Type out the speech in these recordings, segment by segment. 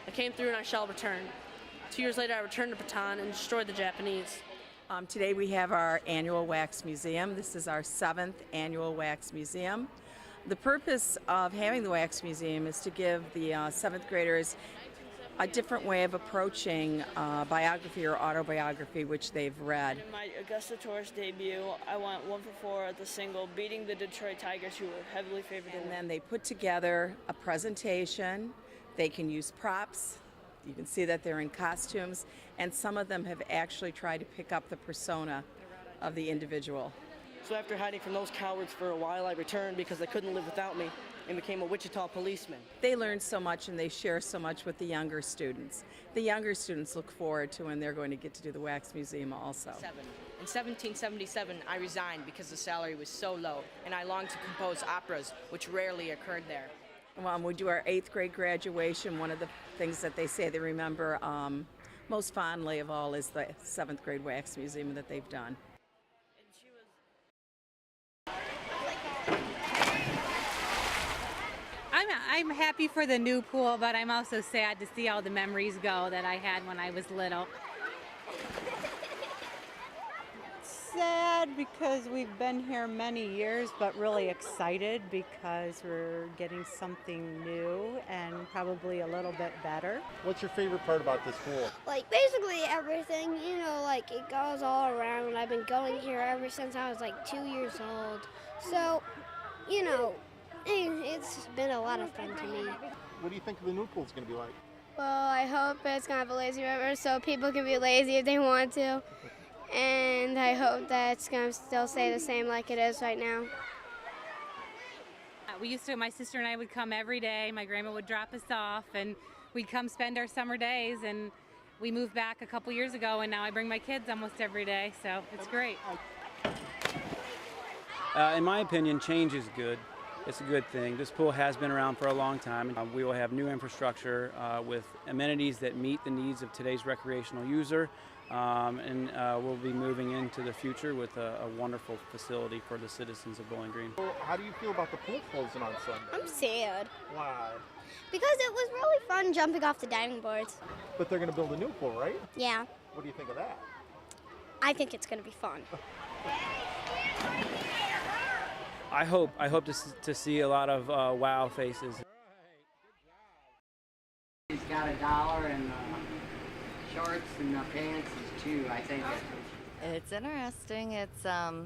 I came through and I shall return. 2 years later, I returned to Bataan and destroyed the Japanese. Today we have our annual Wax Museum. This is our 7th annual Wax Museum. The purpose of having the Wax Museum is to give the 7th graders a different way of approaching biography or autobiography which they've read. In my Augusta Tourist debut, I went 1 for 4 at the single, beating the Detroit Tigers, who were heavily favored. And then they put together a presentation. They can use props. You can see that they're in costumes, and some of them have actually tried to pick up the persona of the individual. So after hiding from those cowards for a while, I returned because they couldn't live without me and became a Wichita policeman. They learn so much and they share so much with the younger students. The younger students look forward to when they're going to get to do the Wax Museum also. In 1777, I resigned because the salary was so low, and I longed to compose operas, which rarely occurred there. When we do our 8th grade graduation, one of the things that they say they remember most fondly of all is the 7th grade Wax Museum that they've done. I'm happy for the new pool, but I'm also sad to see all the memories go that I had when I was little. Sad because we've been here many years, but really excited because we're getting something new and probably a little bit better. What's your favorite part about this pool? Like basically everything, you know, like it goes all around. I've been going here ever since I was like 2 years old. So, you know, it's been a lot of fun to me. What do you think the new pool's going to be like? Well, I hope it's going to have a lazy river so people can be lazy if they want to. And I hope that it's going to still stay the same like it is right now. My sister and I would come every day. My grandma would drop us off, and we'd come spend our summer days. And we moved back a couple years ago, and now I bring my kids almost every day, so it's great. In my opinion, change is good. It's a good thing. This pool has been around for a long time. We will have new infrastructure with amenities that meet the needs of today's recreational user. And we'll be moving into the future with a wonderful facility for the citizens of Bowling Green. How do you feel about the pool closing on Sunday? I'm sad. Why? Because it was really fun jumping off the diving boards. But they're going to build a new pool, right? Yeah. What do you think of that? I think it's going to be fun. I hope to see a lot of wow faces. He's got $1 and shorts and pants too, I think. It's interesting. It's a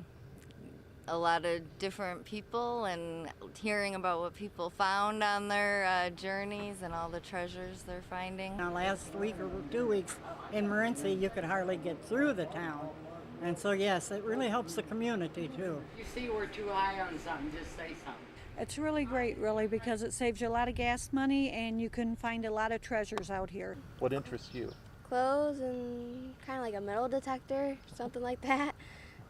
lot of different people and hearing about what people found on their journeys and all the treasures they're finding. Now, last week or 2 weeks in Morenci, you could hardly get through the town. And so, yes, it really helps the community, too. If you see we're too high on something, just say something. It's really great, really, because it saves you a lot of gas money and you can find a lot of treasures out here. What interests you? Clothes and kind of like a metal detector, something like that,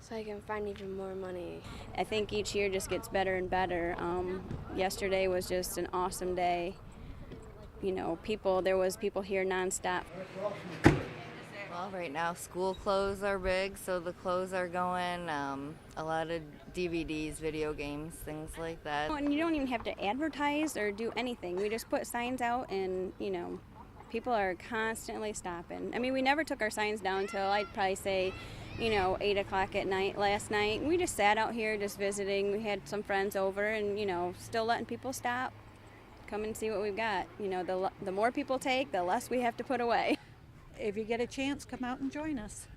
so I can find even more money. I think each year just gets better and better. Yesterday was just an awesome day. You know, there was people here nonstop. Well, right now school clothes are big, so the clothes are going. A lot of DVDs, video games, things like that. And you don't even have to advertise or do anything. We just put signs out and, you know, people are constantly stopping. I mean, we never took our signs down until I'd probably say, you know, 8 o'clock at night last night. We just sat out here just visiting. We had some friends over and, you know, still letting people stop, come and see what we've got. You know, the more people take, the less we have to put away. If you get a chance, come out and join us.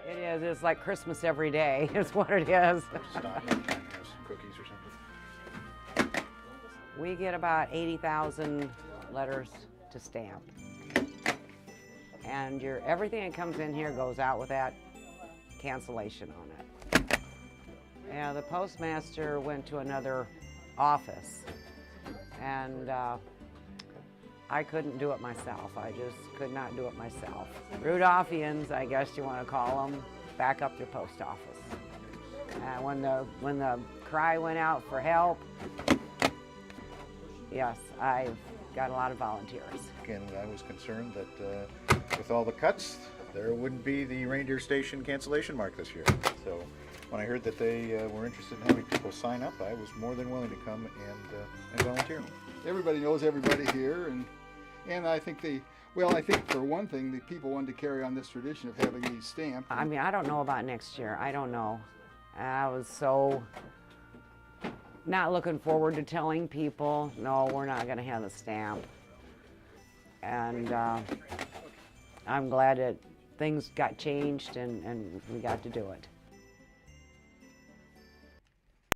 It is. It's like Christmas every day. It's what it is. Cookies or something? We get about 80,000 letters to stamp. And everything that comes in here goes out with that cancellation on it. Yeah, the postmaster went to another office, and I couldn't do it myself. I just could not do it myself. Rudolphians, I guess you want to call them, back up your post office. When the cry went out for help, yes, I've got a lot of volunteers. And I was concerned that with all the cuts, there wouldn't be the Reindeer Station cancellation mark this year. So when I heard that they were interested in having people sign up, I was more than willing to come and volunteer. Everybody knows everybody here, and I think I think for one thing, the people wanted to carry on this tradition of having these stamped. I mean, I don't know about next year. I don't know. I was so not looking forward to telling people, no, we're not going to have the stamp. And I'm glad that things got changed and we got to do it.